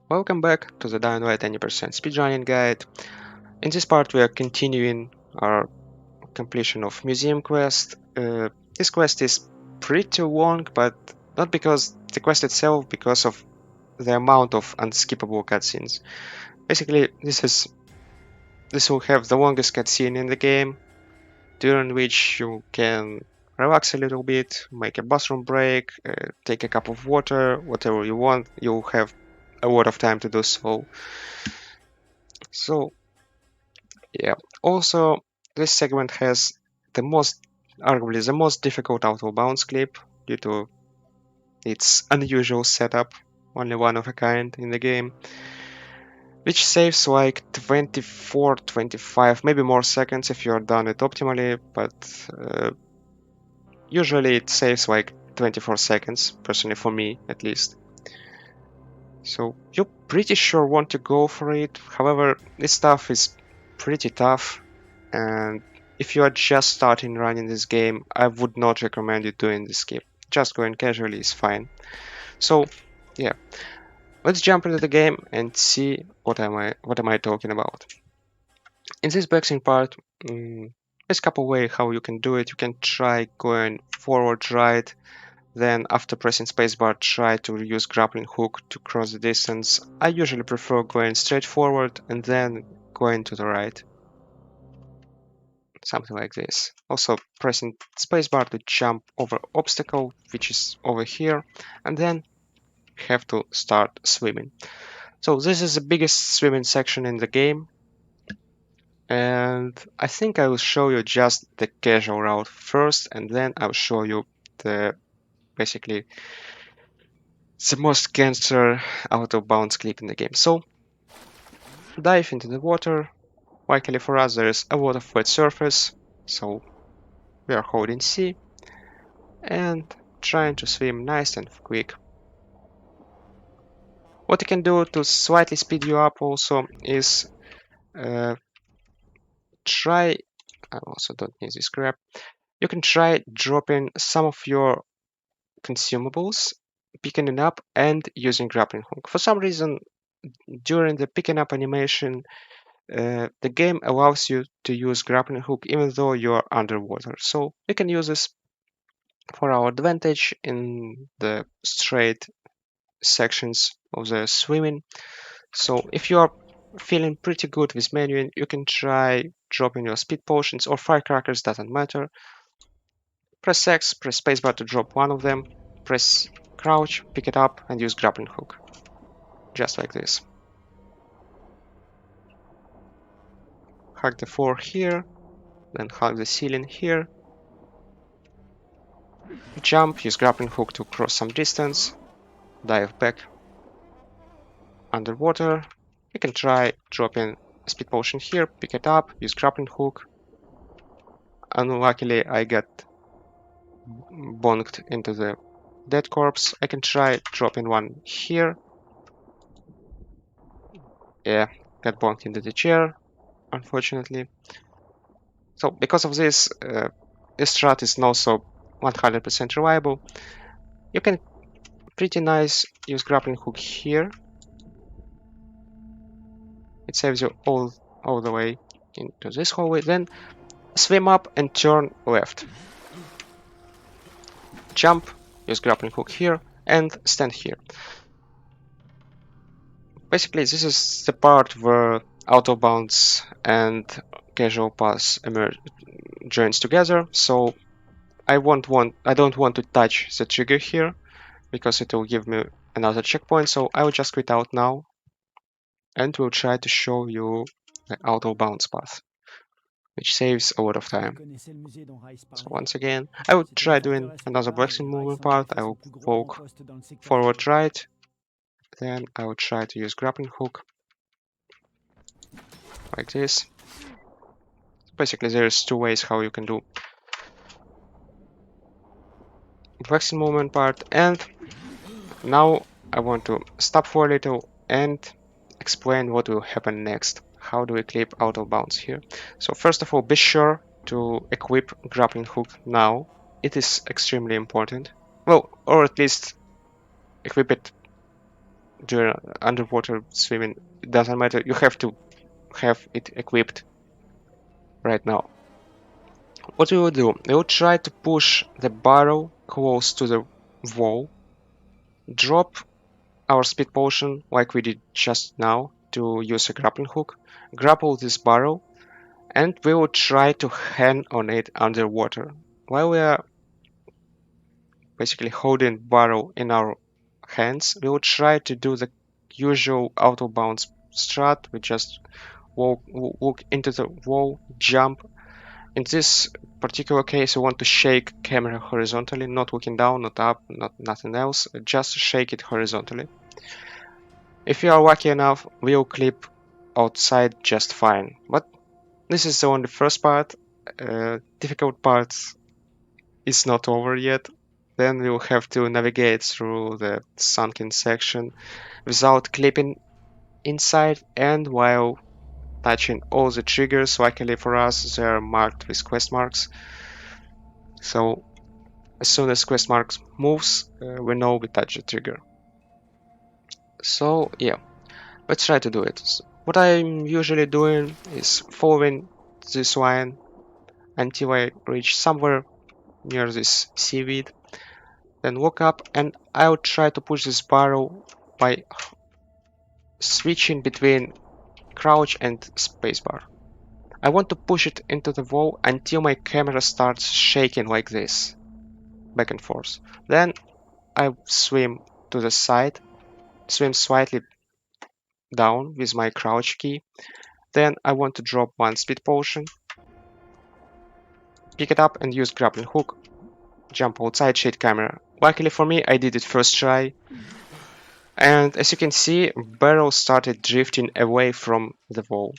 Welcome back to the Dying Light 20% speedrunning guide. In this part we are continuing our completion of Museum quest. This quest is pretty long, but not because the quest itself, because of the amount of unskippable cutscenes. Basically, this will have the longest cutscene in the game, during which you can relax a little bit, make a bathroom break, take a cup of water, whatever you want. You'll have a lot of time to do so. So yeah. Also, this segment has arguably the most difficult auto bounce clip due to its unusual setup, only one of a kind in the game, which saves like 24, 25, maybe more seconds if you're done it optimally, but usually it saves like 24 seconds, personally for me at least. So you pretty sure want to go for it. However, this stuff is pretty tough, and if you are just starting running this game, I would not recommend you doing this skip. Just going casually is fine. So yeah, let's jump into the game and see what am I talking about. In this boxing part, there's a couple ways how you can do it. You can try going forward right, then after pressing spacebar try to use grappling hook to cross the distance. I usually prefer going straight forward and then going to the right. Something like this. Also pressing spacebar to jump over obstacle, which is over here, and then have to start swimming. So this is the biggest swimming section in the game, and I think I will show you just the casual route first, and then I'll show you the basically the most gangster out of bounds clip in the game. So dive into the water. Luckily for us there is a lot of wet surface, so we are holding C and trying to swim nice and quick. What you can do to slightly speed you up also is try, I also don't need this crap, you can try dropping some of your consumables, picking it up and using grappling hook. For some reason during the picking up animation the game allows you to use grappling hook even though you're underwater. So we can use this for our advantage in the straight sections of the swimming. So if you are feeling pretty good with menuing, you can try dropping your speed potions or firecrackers, doesn't matter. Press X, press spacebar to drop one of them, press crouch, pick it up and use grappling hook. Just like this. Hug the floor here, then hug the ceiling here. Jump, use grappling hook to cross some distance, dive back underwater. You can try dropping a speed potion here, pick it up, use grappling hook. Unluckily, I got bonked into the dead corpse. I can try dropping one here. Yeah, got bonked into the chair, unfortunately. So because of this, this strat is not so 100% reliable. You can pretty nice use grappling hook here. It saves you all the way into this hallway. Then swim up and turn left. Jump, use grappling hook here, and stand here. Basically, this is the part where auto bounce and casual pass joins together. So I don't want to touch the trigger here because it will give me another checkpoint. So I will just quit out now, and we'll try to show you the auto bounce path, which saves a lot of time. So once again, I will try doing another boxing movement part. I will poke forward right, then I will try to use grappling hook like this. Basically, there's two ways how you can do boxing movement part, and now I want to stop for a little and explain what will happen next. How do we clip out of bounds here? So first of all, be sure to equip grappling hook now. It is extremely important. Well, or at least equip it during underwater swimming. It doesn't matter. You have to have it equipped right now. What we will do, we will try to push the barrel close to the wall, drop our speed potion like we did just now to use a grappling hook, grapple this barrel, and we will try to hang on it underwater. While we are basically holding barrel in our hands, we will try to do the usual auto bounce strat. We just walk into the wall, jump. In this particular case, we want to shake camera horizontally, not looking down, not up, nothing else, just shake it horizontally. If you are lucky enough, we'll clip outside just fine. But this is only the first part. Difficult part is not over yet. Then we'll have to navigate through the sunken section without clipping inside and while touching all the triggers. Luckily for us, they're marked with quest marks. So as soon as quest marks moves, we know we touch the trigger. So yeah, let's try to do it. What I'm usually doing is following this line until I reach somewhere near this seaweed, then walk up and I'll try to push this barrel by switching between crouch and spacebar. I want to push it into the wall until my camera starts shaking like this, back and forth. Then I swim to the side, swim slightly down with my crouch key. Then I want to drop one speed potion, pick it up and use grappling hook, jump outside, shade camera. Luckily for me, I did it first try. And as you can see, barrel started drifting away from the wall.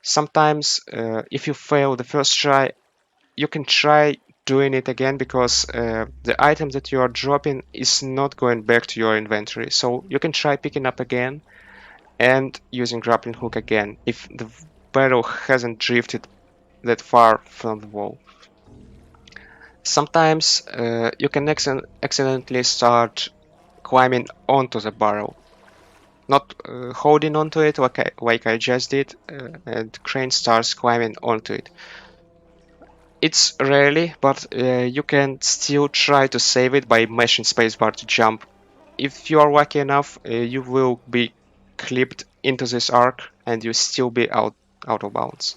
Sometimes, if you fail the first try, you can try doing it again because the item that you are dropping is not going back to your inventory. So you can try picking up again and using grappling hook again if the barrel hasn't drifted that far from the wall. Sometimes you can accidentally start climbing onto the barrel, not holding onto it like I just did, and crane starts climbing onto it. It's rarely, but you can still try to save it by mashing spacebar to jump. If you are lucky enough, you will be clipped into this arc and you still be out of bounds.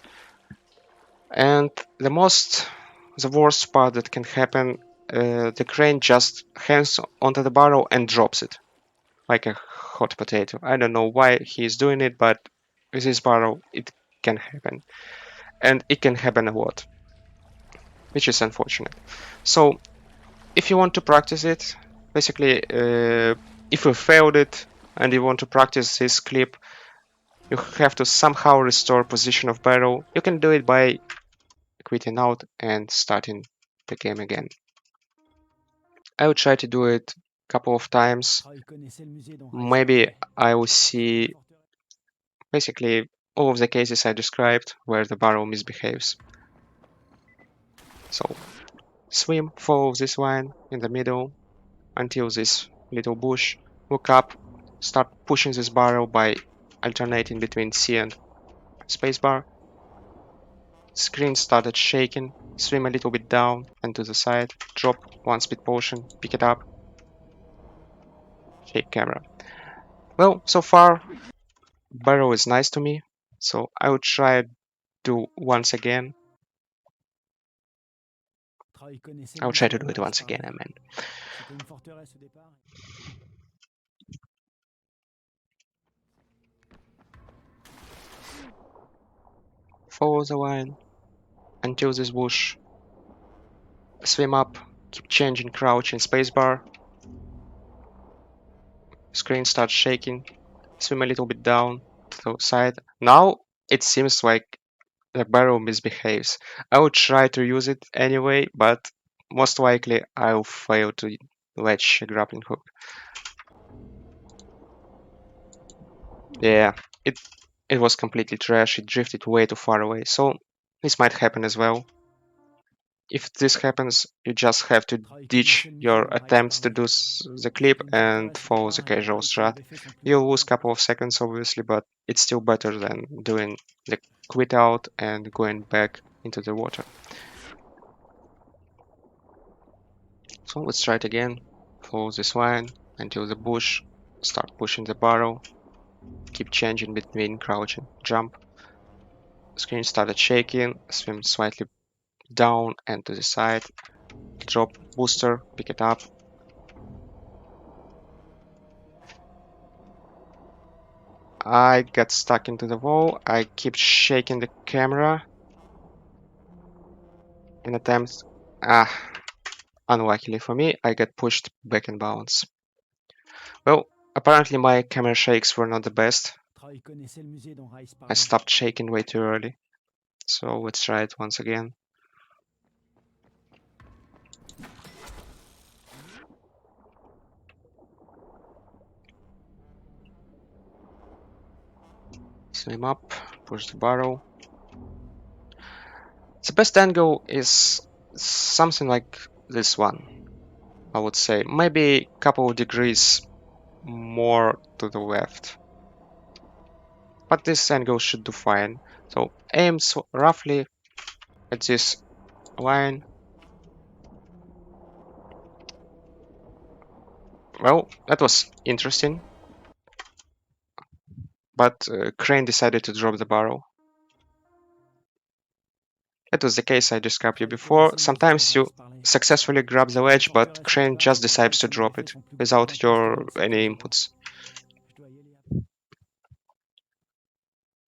And the worst part that can happen, the crane just hangs onto the barrel and drops it like a hot potato. I don't know why he's doing it, but with this barrel it can happen, and it can happen a lot, which is unfortunate. So if you want to practice it, basically, if you failed it and you want to practice this clip, you have to somehow restore position of barrel. You can do it by quitting out and starting the game again. I will try to do it a couple of times. Maybe I will see basically all of the cases I described where the barrel misbehaves. So swim, follow this line in the middle until this little bush, look up, start pushing this barrel by alternating between C and spacebar. Screen started shaking, swim a little bit down and to the side, drop one speed potion, pick it up, shake camera. Well, so far, barrel is nice to me, so I will try it do once again. I will try to do it once again, I mean. Follow the line until this bush. Swim up, keep changing crouch and spacebar. Screen starts shaking. Swim a little bit down to the side. Now it seems like the barrel misbehaves. I will try to use it anyway, but most likely I'll fail to latch a grappling hook. Yeah, it was completely trash. It drifted way too far away, so this might happen as well. if this happens, you just have to ditch your attempts to do the clip and follow the casual strat. You'll lose a couple of seconds, obviously, but it's still better than doing the quit out and going back into the water. So let's try it again. Follow this line until the bush, start pushing the barrel, keep changing between crouch and jump. Screen started shaking, swim slightly down and to the side, drop booster, pick it up. I got stuck into the wall. I keep shaking the camera in attempts. Unluckily for me, I got pushed back in bounds. Well, apparently my camera shakes were not the best. I stopped shaking way too early. So let's try it once again. Swim up, push the barrel. The best angle is something like this one, I would say. Maybe a couple of degrees more to the left. But this angle should do fine. So aim roughly at this line. Well, that was interesting. But Crane decided to drop the barrel. That was the case I described you before. Sometimes you successfully grab the ledge, but Crane just decides to drop it without your any inputs.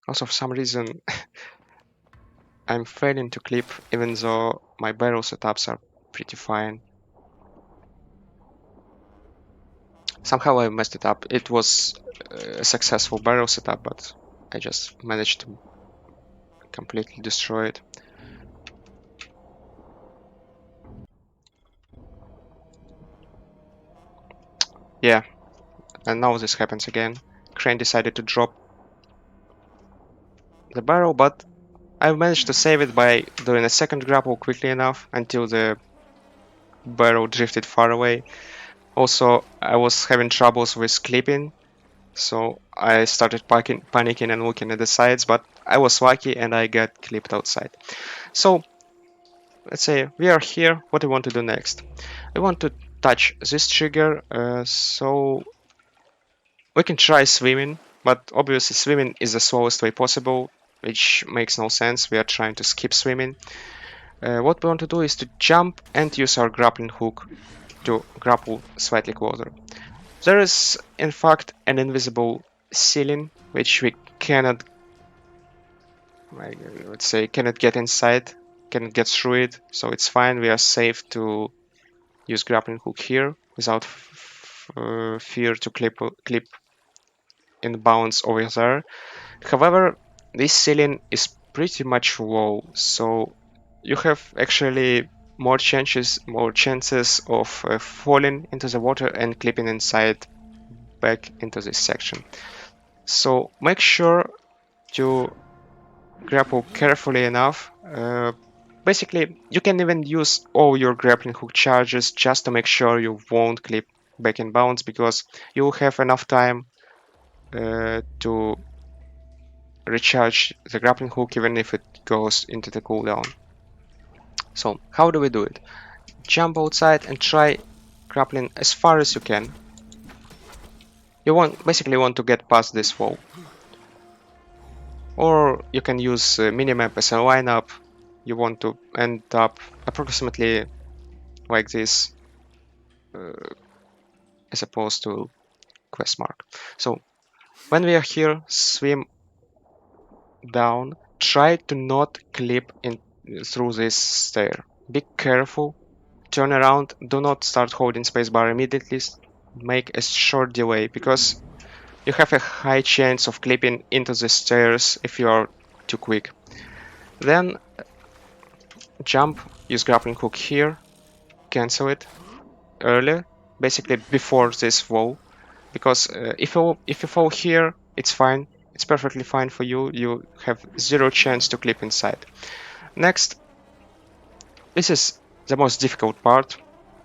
Also, for some reason, I'm failing to clip, even though my barrel setups are pretty fine. Somehow I messed it up. It was a successful barrel setup, but I just managed to completely destroy it. Yeah, and now this happens again. Crane decided to drop the barrel, but I managed to save it by doing a second grapple quickly enough until the barrel drifted far away. Also, I was having troubles with clipping, so I started panicking and looking at the sides, but I was lucky and I got clipped outside. So, let's say we are here. What do we want to do next? We want to touch this trigger, so we can try swimming, but obviously swimming is the slowest way possible, which makes no sense. We are trying to skip swimming. What we want to do is to jump and use our grappling hook to grapple slightly closer. There is, in fact, an invisible ceiling which we cannot, let's say, cannot get inside, cannot get through it, so it's fine. We are safe to use grappling hook here without fear to clip in bounds over there. However, this ceiling is pretty much low, so you have actually more chances of falling into the water and clipping inside back into this section. So make sure to grapple carefully enough. Basically, you can even use all your grappling hook charges just to make sure you won't clip back in bounds, because you will have enough time to recharge the grappling hook even if it goes into the cooldown. So how do we do it? Jump outside and try grappling as far as you can. You basically want to get past this wall. Or you can use minimap as a lineup. You want to end up approximately like this, as opposed to quest mark. So when we are here, swim down. Try to not clip in through this stair. Be careful. Turn around. Do not start holding spacebar immediately. Make a short delay, because you have a high chance of clipping into the stairs if you are too quick. Then jump, use grappling hook here, cancel it earlier, basically before this wall, because if you fall here, it's fine, it's perfectly fine for you. You have zero chance to clip inside. Next, This is the most difficult part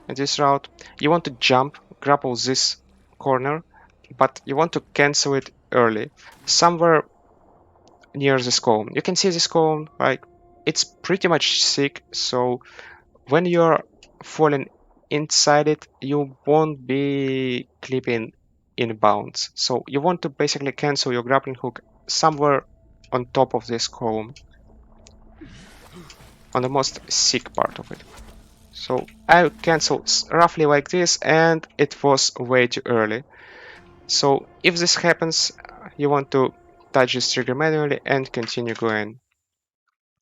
in this route. You want to jump, grapple this corner, but you want to cancel it early, somewhere near this cone. You can see this cone, like, it's pretty much thick, so when you're falling inside it, you won't be clipping in bounds. So you want to basically cancel your grappling hook somewhere on top of this cone, on the most thick part of it. So I canceled roughly like this, and it was way too early. So if this happens, you want to touch this trigger manually and continue going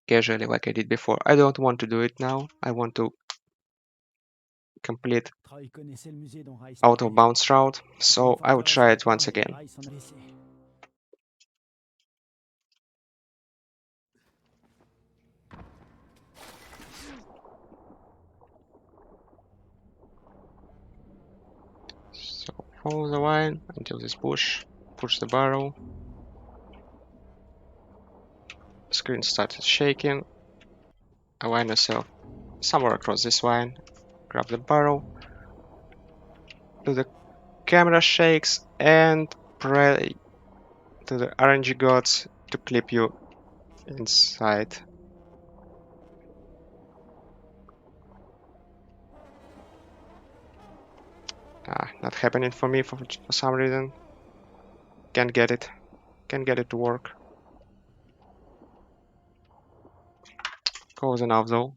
casually like I did before. I don't want to do it now. I want to complete out of bounds route, so I will try it once again. So follow the line until this bush, push the barrel. Screen started shaking. Align yourself somewhere across this line. Grab the barrel. Do the camera shakes and pray to the RNG gods to clip you inside. Not happening for me for some reason. Can't get it. Can't get it to work. Close enough though.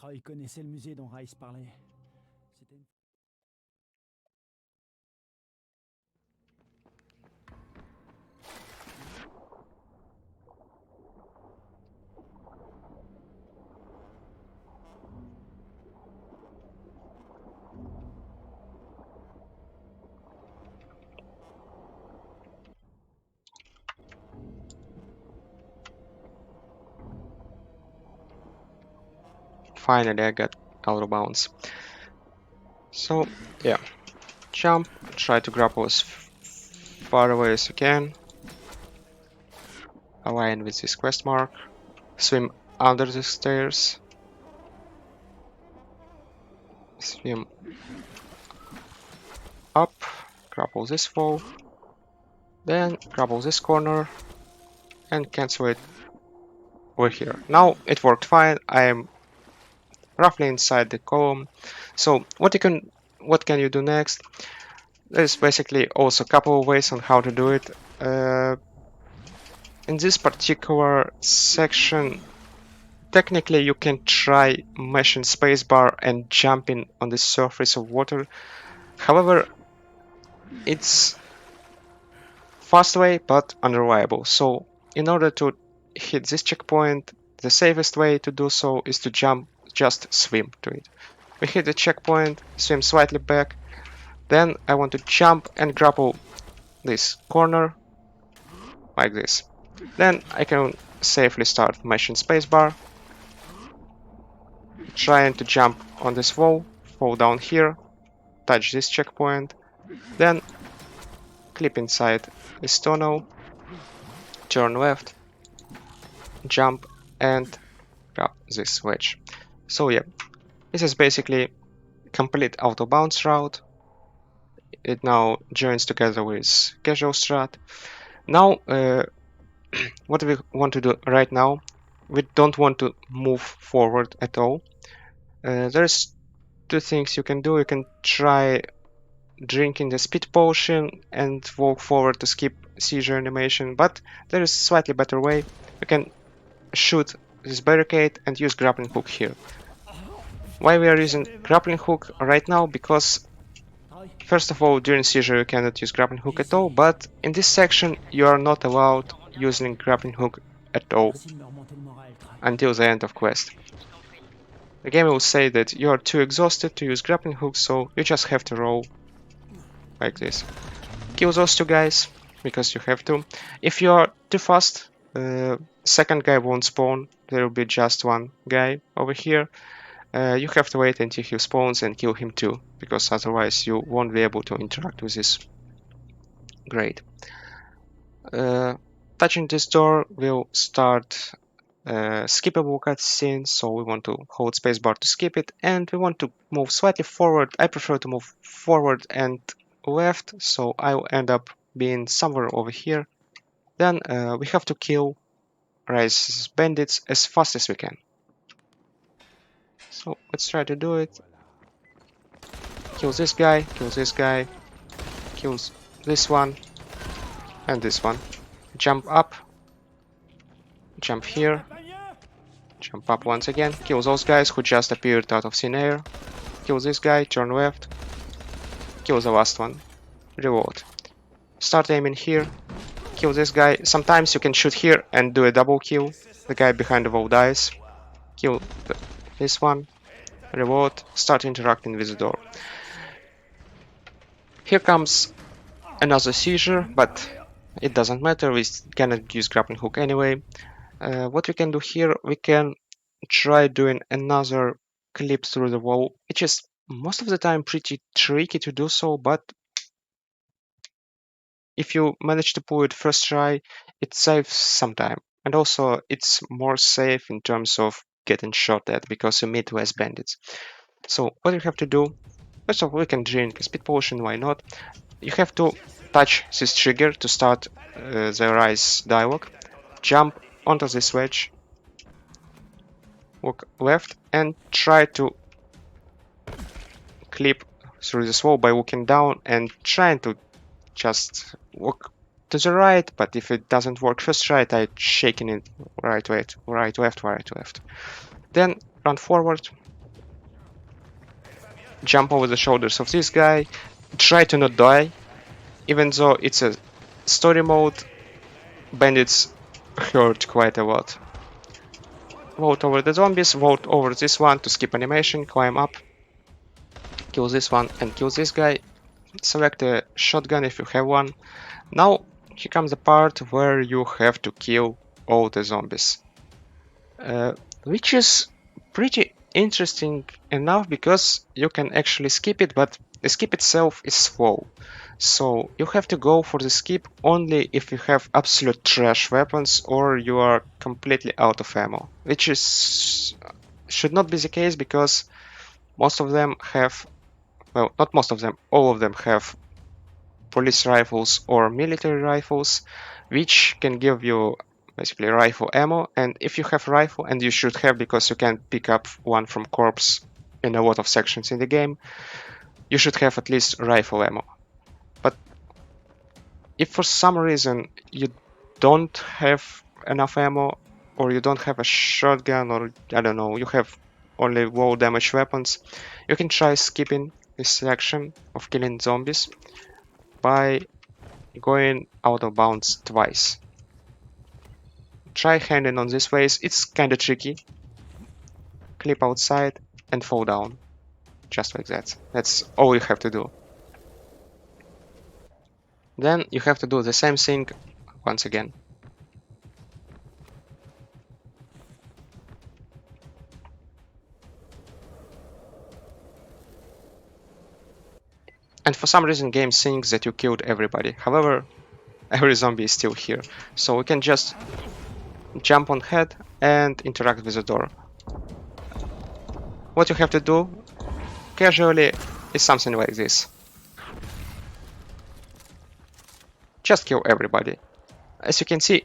Troy connaissait le musée dont Rice parlait. C'était une... Finally, I got out of bounds. So, yeah. Jump, try to grapple as far away as you can. Align with this quest mark. Swim under the stairs. Swim up. Grapple this wall. Then grapple this corner. And cancel it over here. Now it worked fine. I am roughly inside the column. So what can you do next? There's basically also a couple of ways on how to do it. In this particular section, technically you can try mashing spacebar and jumping on the surface of water. However, it's fast way but unreliable. So in order to hit this checkpoint, the safest way to do so is to jump, just swim to it. We hit the checkpoint, swim slightly back, then I want to jump and grapple this corner like this. Then I can safely start mashing spacebar, trying to jump on this wall, fall down here, touch this checkpoint, then clip inside this tunnel, turn left, jump and grab this wedge. So yeah, this is basically complete out of bounds route. It now joins together with casual strat. Now what we want to do right now, we don't want to move forward at all. There's two things you can do. You can try drinking the speed potion and walk forward to skip seizure animation, but there is a slightly better way. You can shoot this barricade and use grappling hook here. Why we are using grappling hook right now? Because first of all, during seizure you cannot use grappling hook at all, but in this section you are not allowed using grappling hook at all until the end of quest. The game will say that you are too exhausted to use grappling hook, so you just have to roll like this. Kill those two guys, because you have to. If you are too fast, second guy won't spawn, there will be just one guy over here. You have to wait until he spawns and kill him too, because otherwise you won't be able to interact with this grade. Touching this door will start skippable cutscene, so we want to hold spacebar to skip it, and we want to move slightly forward. I prefer to move forward and left, so I will end up being somewhere over here. Then we have to kill Rise bandits as fast as we can. So let's try to do it. Kill this guy, kills this one, and this one. Jump up, jump here, jump up once again, kill those guys who just appeared out of thin air, kill this guy, turn left, kill the last one, reload. Start aiming here, kill this guy. Sometimes you can shoot here and do a double kill. The guy behind the wall dies. Kill this one, reload, start interacting with the door. Here comes another seizure, but it doesn't matter, we cannot use grappling hook anyway. What we can do here, we can try doing another clip through the wall, which is most of the time pretty tricky to do so, but if you manage to pull it first try, it saves some time. And also it's more safe in terms of getting shot at, because you meet less bandits. So what you have to do, first of all, we can drink a speed potion, why not? You have to touch this trigger to start the Rise dialogue. Jump onto this wedge, walk left, and try to clip through this wall by walking down and trying to just walk to the right, but if it doesn't work first right, I shaking it right left, right left, right left. Then run forward, jump over the shoulders of this guy, try to not die, even though it's a story mode, bandits hurt quite a lot. Vote over the zombies, vote over this one to skip animation, climb up, kill this one and kill this guy. Select a shotgun if you have one. Now here comes the part where you have to kill all the zombies. Which is pretty interesting enough because you can actually skip it, but the skip itself is slow. So you have to go for the skip only if you have absolute trash weapons or you are completely out of ammo, which is should not be the case because most of them have, well, not most of them, all of them have police rifles or military rifles, which can give you basically rifle ammo. And if you have rifle, and you should have because you can pick up one from corpse in a lot of sections in the game, you should have at least rifle ammo. But if for some reason you don't have enough ammo, or you don't have a shotgun, or I don't know, you have only low damage weapons, you can try skipping this section of killing zombies by going out of bounds twice. Try handing on this ways, it's kinda tricky. Clip outside and fall down. Just like that. That's all you have to do. Then you have to do the same thing once again. And for some reason game thinks that you killed everybody. However, every zombie is still here. So we can just jump on head and interact with the door. What you have to do casually is something like this. Just kill everybody. As you can see,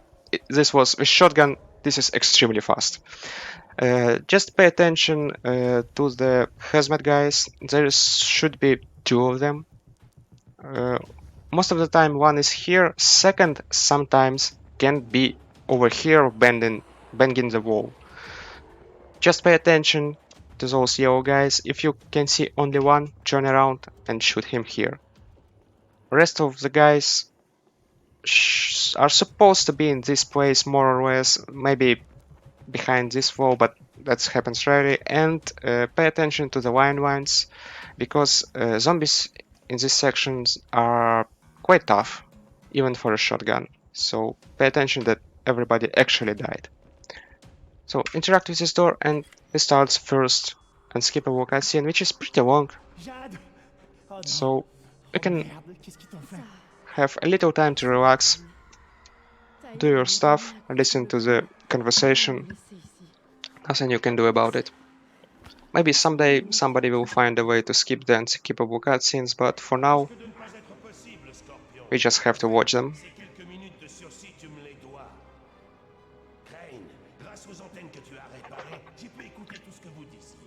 this was a shotgun, this is extremely fast. Just pay attention to the hazmat guys, there should be two of them. Most of the time one is here, second sometimes can be over here banging the wall. Just pay attention to those yellow guys. If you can see only one, turn around and shoot him here. Rest of the guys are supposed to be in this place more or less, maybe behind this wall, but that happens rarely. And pay attention to the landmines, because zombies in these sections are quite tough, even for a shotgun. So pay attention that everybody actually died. So interact with this door and it starts first and skip a cutscene, which is pretty long. Jade. Oh non. So you Oh can merde, qu'est-ce qu'ils t'ont fait? have a little time to relax, do your stuff, listen to the conversation. Nothing you can do about it. Maybe someday somebody will find a way to skip the unskippable cutscenes, but for now, we just have to watch them. Ces quelques minutes de sursis, tu me les dois. Crane, grâce aux antennes que tu as réparées, j'ai pu écouter tout ce que vous disiez.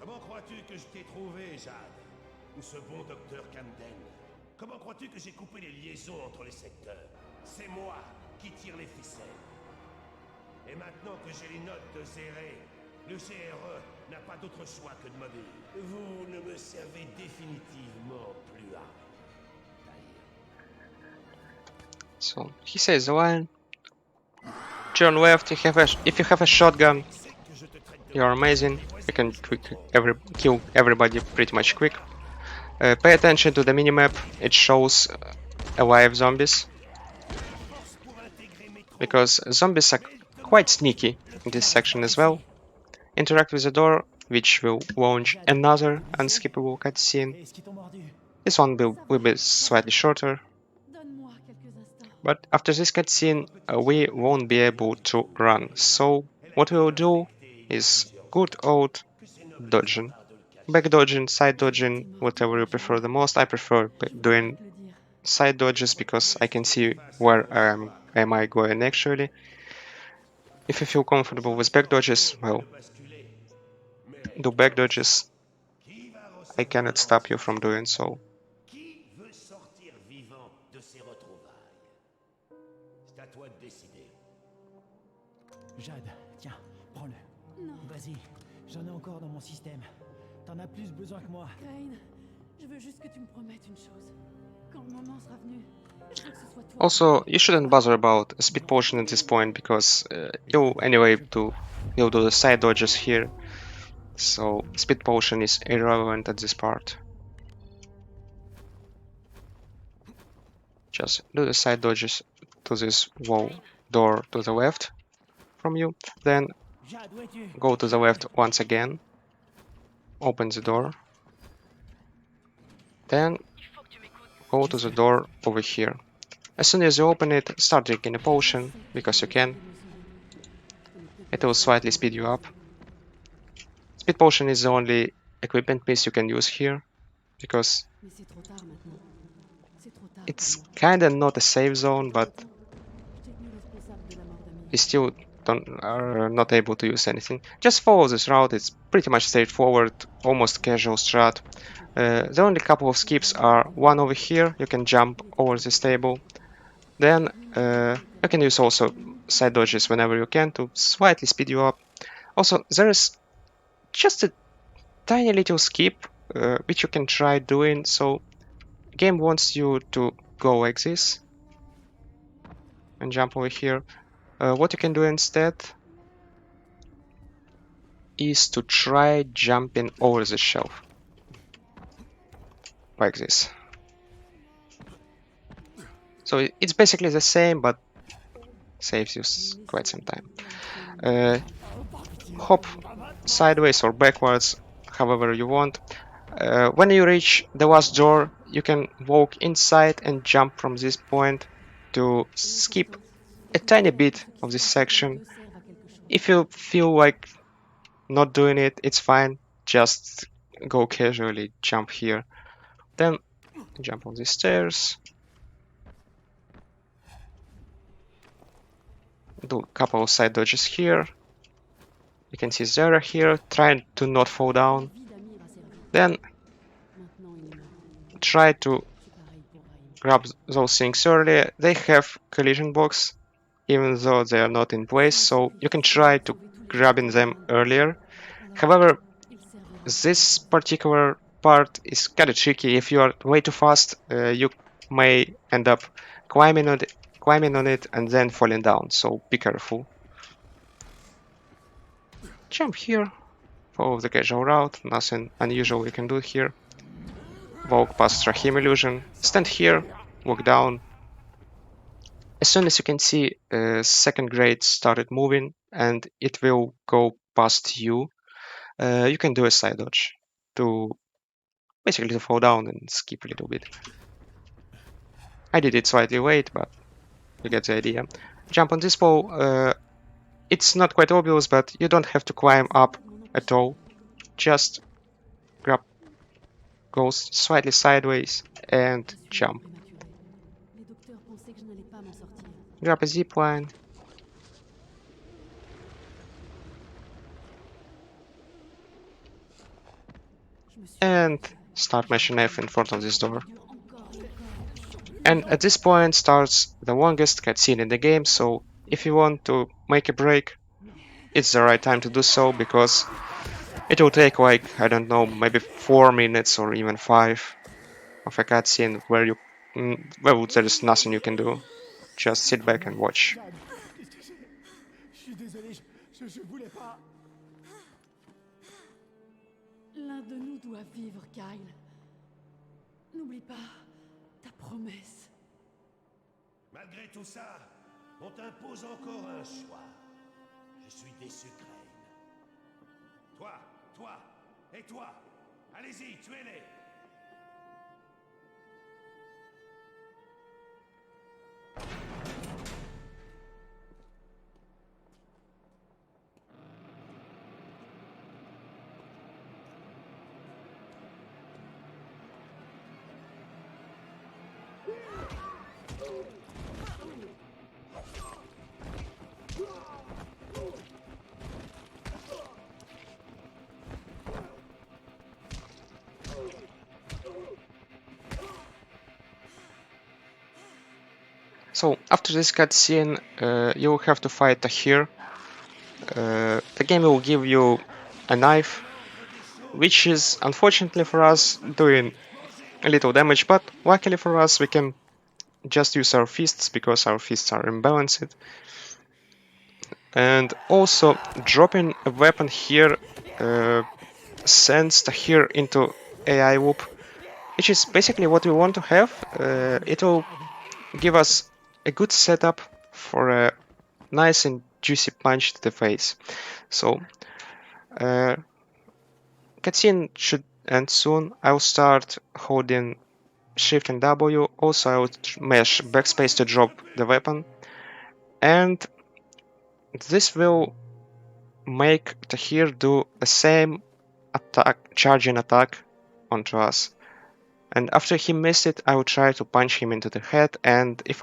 Comment crois-tu que je t'ai trouvé, Jade? Ou ce bon docteur Camden? Comment crois-tu que j'ai coupé les liaisons entre les secteurs? C'est moi qui tire les ficelles. Et maintenant que j'ai les notes de Zéré, le GRE n'a pas d'autre choix que de m'obéir. Vous ne me servez définitivement plus à rien. So he says the line. Turn left. If you have a shotgun, you're amazing. You can kill everybody pretty much quick. Pay attention to the minimap. It shows alive zombies, because zombies are quite sneaky in this section as well. Interact with the door, which will launch another unskippable cutscene. Est-ce qu'ils t'ont mordu? This one will be slightly shorter, but after this cutscene we won't be able to run. So what we will do is good old dodging. Back dodging, side dodging, whatever you prefer the most. I prefer doing side dodges because I can see where am I going actually. If you feel comfortable with back dodges, well, do back dodges. I cannot stop you from doing so. Qui veut sortir vivant de ces retrouvailles? C'est à toi de décider. Jade, tiens, prends-le. Non. Vas-y, j'en ai encore dans mon système. T'en as plus besoin que moi. Crane, je veux juste que tu me promettes une chose. Quand le moment sera venu, je veux que ce soit toi. Also, you shouldn't bother about a speed potion at this point because you'll do the side dodges here. So speed potion is irrelevant at this part. Just do the side dodges to this wall door to the left from you. Then Jade, où es-tu? go to the left once again. Open the door. Then go to the door over here. As soon as you open it, start drinking a potion, because you can. It will slightly speed you up. Speed potion is the only equipment piece you can use here, because Mais c'est trop tard maintenant. C'est trop tard. it's kinda not a safe zone, but Je t'ai tenu responsable de la mort d'Amir. you still are not able to use anything. Just follow this route, it's pretty much straightforward, almost casual strat. The only couple of skips are one over here, you can jump over this table. Then you can use also side dodges whenever you can to slightly speed you up. Also, there is just a tiny little skip which you can try doing. So game wants you to go like this and jump over here. What you can do instead is to try jumping over the shelf like this. So it's basically the same, but saves you quite some time. Hop sideways or backwards, however you want. When you reach the last door, you can walk inside and jump from this point to skip a tiny bit of this section. If you feel like not doing it, it's fine. Just go casually, jump here. Then jump on these stairs. Do a couple of side dodges here. You can see Zara here, trying to not fall down. Then try to grab those things early. They have collision box, even though they are not in place, so you can try to grabbing them earlier. However, this particular part is kind of tricky. If you are way too fast, you may end up climbing on it and then falling down, so be careful. Jump here, follow the casual route, nothing unusual you can do here. Walk past Rahim illusion, stand here, walk down. As soon as you can see, second grade started moving and it will go past you. You can do a side dodge to basically to fall down and skip a little bit. I did it slightly late, but you get the idea. Jump on this pole. It's not quite obvious, but you don't have to climb up at all. Just grab, go slightly sideways and Je suis jump. prématurée. Les docteurs pensaient que je n'allais pas m'en sortir. Grab a zip line. Je me suis And arrêtée. start mashing F in front of this door. Dure encore et encore. And at this point starts the longest cutscene in the game, so if you want to make a break, it's the right time to do so, because it will take like, I don't know, maybe 4 minutes or even 5 of a cutscene where you, well, there is nothing you can do. Just sit back and watch. Jade, je suis désolé, je voulais pas. L'un de nous doit vivre, Kyle. N'oublie pas ta promesse. Malgré tout ça, on t'impose encore un choix. Je suis déçu, Crane. Toi, et toi. Allez-y, tuez-les. So after this cutscene, you will have to fight Tahir. The game will give you a knife, which is unfortunately for us doing a little damage, but luckily for us we can just use our fists because our fists are imbalanced. And also dropping a weapon here sends Tahir into AI loop, which is basically what we want to have. It will give us a good setup for a nice and juicy punch to the face. So cutscene should end soon. I'll start holding Shift and W. Also, I will mash backspace to drop the weapon, and this will make Tahir do the same attack, charging attack onto us. And after he missed it, I will try to punch him into the head, and if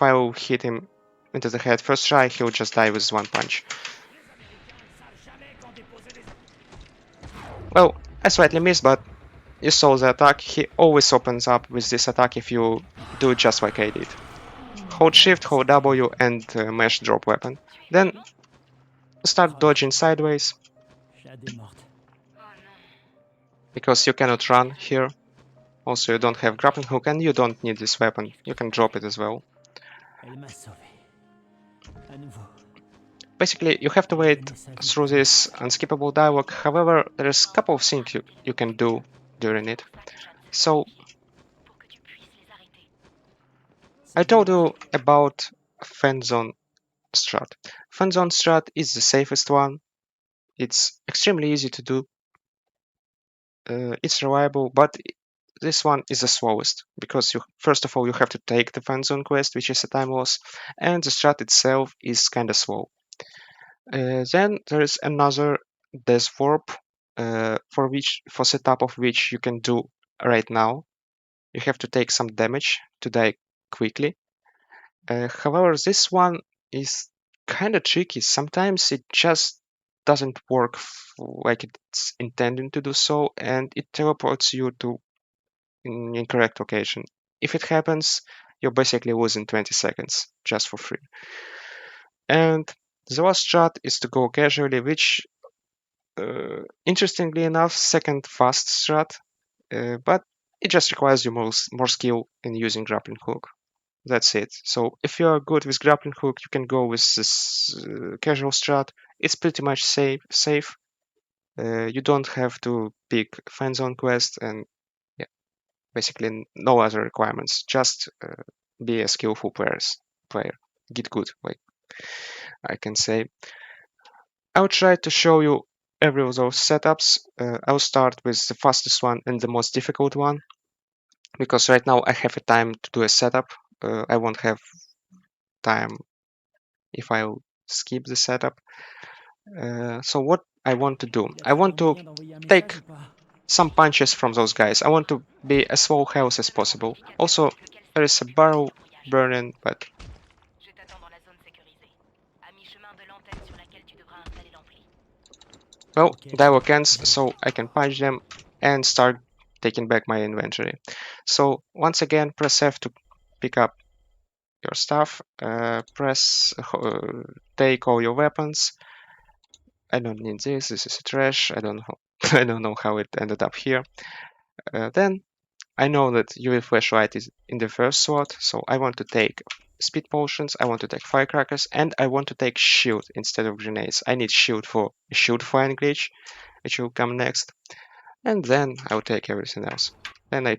I will hit him into the head first try, he'll just die with one punch. Well, I slightly missed, but you saw the attack. He always opens up with this attack if you do just like I did. Hold Shift, hold W, and mash drop weapon. Then start dodging sideways, Jade est morte. because you cannot run here. Also, you don't have grappling hook and you don't need this weapon. You can drop it as well. Elle m'a sauvé. À nouveau. Basically, you have to wait through this unskippable dialogue. However, there's a couple of things you can do during it. So, I told you about Fan Zone strat. Fan Zone strat is the safest one. It's extremely easy to do. It's reliable, but this one is the slowest, because you first of all you have to take the Fan Zone quest, which is a time loss, and the strat itself is kinda slow. Then there is another Death Warp, for setup of which you can do right now. You have to take some damage to die quickly. However, this one is kinda tricky. Sometimes it just doesn't work like it's intended to do so, and it teleports you to an incorrect location. If it happens, you're basically losing 20 seconds just for free. And the last strat is to go casually, which, interestingly enough, second fast strat, but it just requires you more skill in using grappling hook. That's it. So if you are good with grappling hook, you can go with this casual strat. It's pretty much safe. You don't have to pick fan zone quest, and yeah. Basically, no other requirements. Just be a skillful player. Get good, like I can say. I'll try to show you every of those setups. I'll start with the fastest one and the most difficult one, because right now I have a time to do a setup. I won't have time if I'll skip the setup. So what I want to do, I want to take some punches from those guys. I want to be as low health as possible. Also, there is a barrel burning, but Je t'attends dans la zone sécurisée, à mi-chemin de l'antenne sur laquelle tu devras installer l'ampli. well, Okay. they were cans, so I can punch them and start taking back my inventory. So once again, press F to pick up your stuff. Take all your weapons. I don't need this. This is trash. I don't know. I don't know how it ended up here. Then I know that UV flashlight is in the first slot, so I want to take speed potions, I want to take firecrackers, and I want to take shield instead of grenades. I need shield for a shield flying glitch, which will come next, and then I'll take everything else. Then I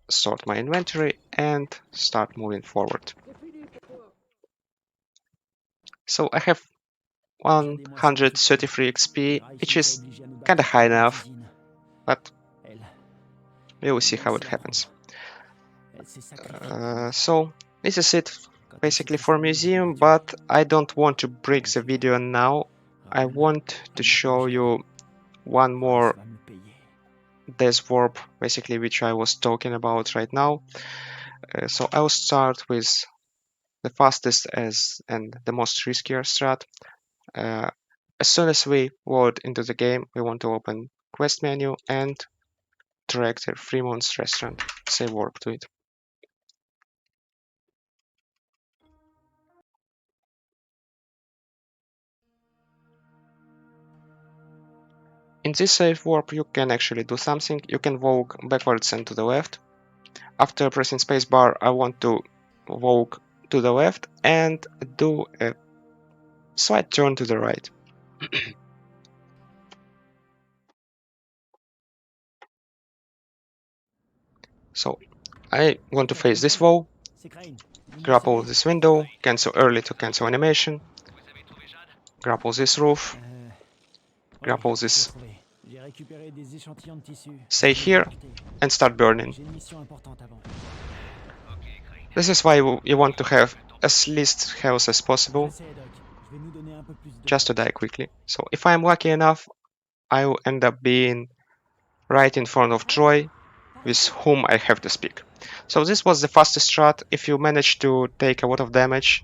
sort my inventory and start moving forward. So I have 133 XP, which is kinda high enough, but we will see how it happens. So this is it basically for museum, but I don't want to break the video now. I want to show you one more death warp, basically, which I was talking about right now. So I'll start with the fastest and the most riskier strat. As soon as we load into the game, we want to open quest menu and drag the Fremont's restaurant, say warp to it. In this safe warp, you can actually do something. You can walk backwards and to the left. After pressing spacebar, I want to walk to the left and do a slight turn to the right. So I want to face this wall, grapple this window, cancel early to cancel animation, grapple this roof, grapple this, stay here, and start burning. This is why you want to have as least health as possible, just to die quickly. So if I'm lucky enough, I will end up being right in front of Troy, with whom I have to speak. So this was the fastest strat. If you manage to take a lot of damage,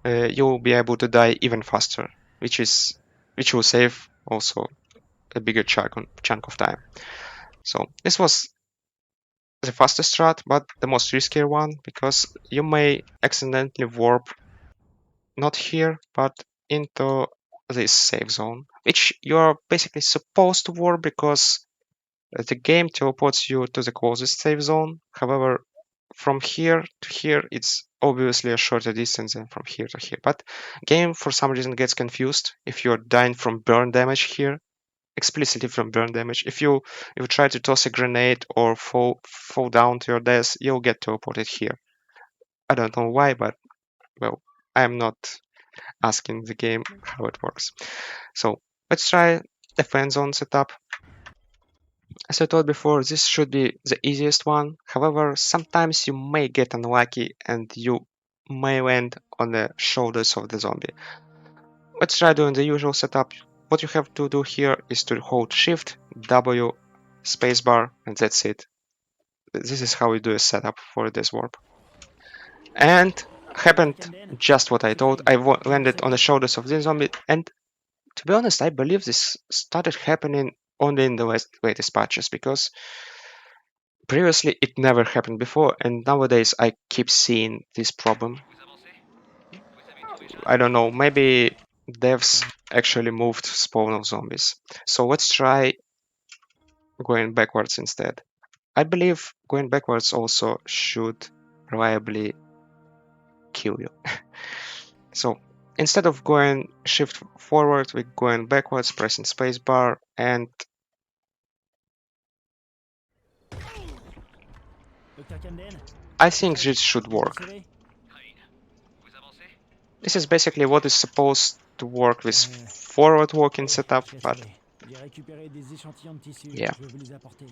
you'll be able to die even faster, which will save also a bigger chunk of time. So this was the fastest strat, but the most riskier one, because you may accidentally warp not here, but into this safe zone, which you're basically supposed to warp because the game teleports you to the closest safe zone. However, from here to here, it's obviously a shorter distance than from here to here. But game, for some reason, gets confused if you're dying from burn damage here, explicitly from burn damage. If you try to toss a grenade or fall down to your death, you'll get teleported here. I don't know why, but well, I'm not asking the game how it works. So let's try the fan zone setup. As I told before, this should be the easiest one. However, sometimes you may get unlucky and you may land on the shoulders of the zombie. Let's try doing the usual setup. What you have to do here is to hold Shift, W, spacebar, and that's it. This is how we do a setup for this warp. And happened just what I thought. I landed on the shoulders of the zombie, and to be honest, I believe this started happening only in the latest patches, because previously it never happened before, and nowadays I keep seeing this problem. I don't know, maybe devs actually moved spawn of zombies. So let's try going backwards instead. I believe going backwards also should reliably kill you. So instead of going shift forward, we're going backwards, pressing spacebar, and Dr. Camden, I think this should work. recevez? This is basically what is supposed to work with forward walking Oui, setup, je vais but trouver. J'ai récupéré des échantillons de tissu. yeah. Je vais vous les apporter.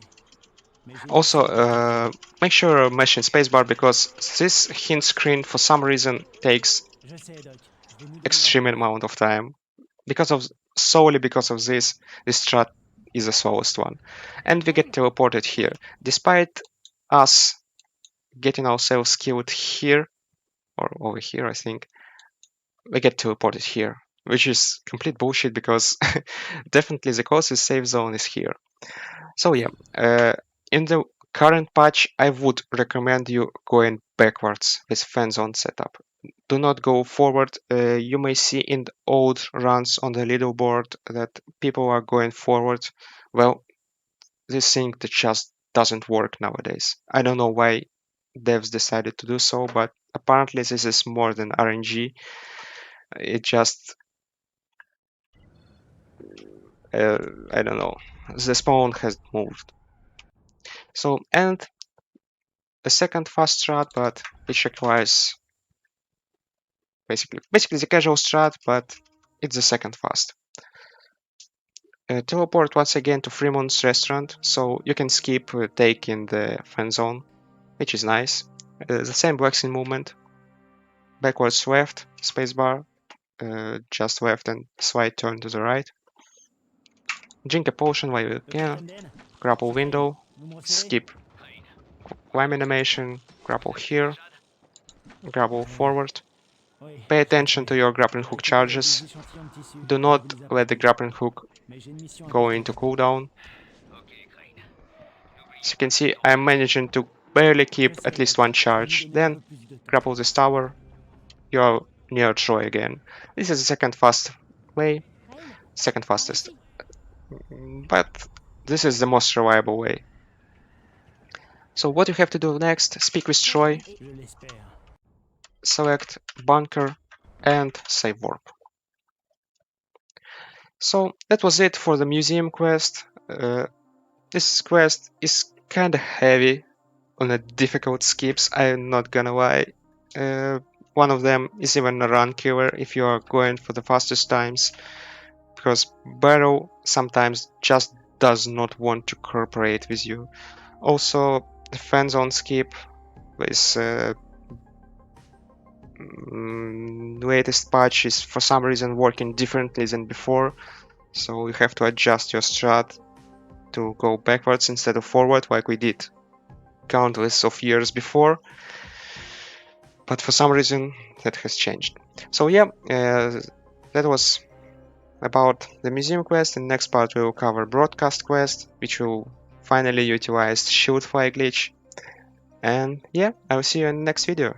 Mais j'ai Also, une question. make sure you mention spacebar because this hint screen for some reason takes Je sais, Doc. Je vais nous donner extreme un peu. amount of time. Solely because of this strat is the slowest one. And we get teleported here. Despite us getting ourselves killed here, or over here I think, we get teleported here, which is complete bullshit because definitely the closest safe zone is here. So yeah, in the current patch, I would recommend you going backwards with fan zone setup. Do not go forward. You may see in the old runs on the leaderboard that people are going forward. Well, this thing that just doesn't work nowadays. I don't know why devs decided to do so, but apparently this is more than RNG. It just, I don't know, the spawn has moved. So, and a second fast strat, but which requires basically the casual strat, but it's the second fast. Teleport once again to Fremont's restaurant, so you can skip taking the fan zone, which is nice. The same waxing movement, backwards left, spacebar, just left and slight turn to the right. Drink a potion while you Dr. can, Camden, grapple window, vous me recevez? skip climb animation, grapple here, grapple forward. Oui, Pay je vais attention to trouver. your grappling J'ai hook récupéré charges. des échantillons de tissu. Do Je vais not vous les let the apporter. grappling hook Mais j'ai une mission go importante. into cooldown. As you can see, I'm managing to barely keep Je sais, at least Doc. one Je vais vous charge. donner un Then peu plus de temps. grapple this tower. You are near Troy again. This is the second fast way, second fastest, but this is the most reliable way. So what you have to do next, speak with Troy, Je l'espère. select bunker and save warp. So that was it for the museum quest. This quest is kinda heavy on the difficult skips, I'm not gonna lie. One of them is even a run killer if you are going for the fastest times, because Barrow sometimes just does not want to cooperate with you. Also, the fan zone skip with latest patch is for some reason working differently than before, so you have to adjust your strat to go backwards instead of forward like we did countless of years before, but for some reason that has changed. So yeah, that was about the museum quest. In the next part we will cover broadcast quest, which will finally utilize shield fly glitch. And yeah, I will see you in the next video.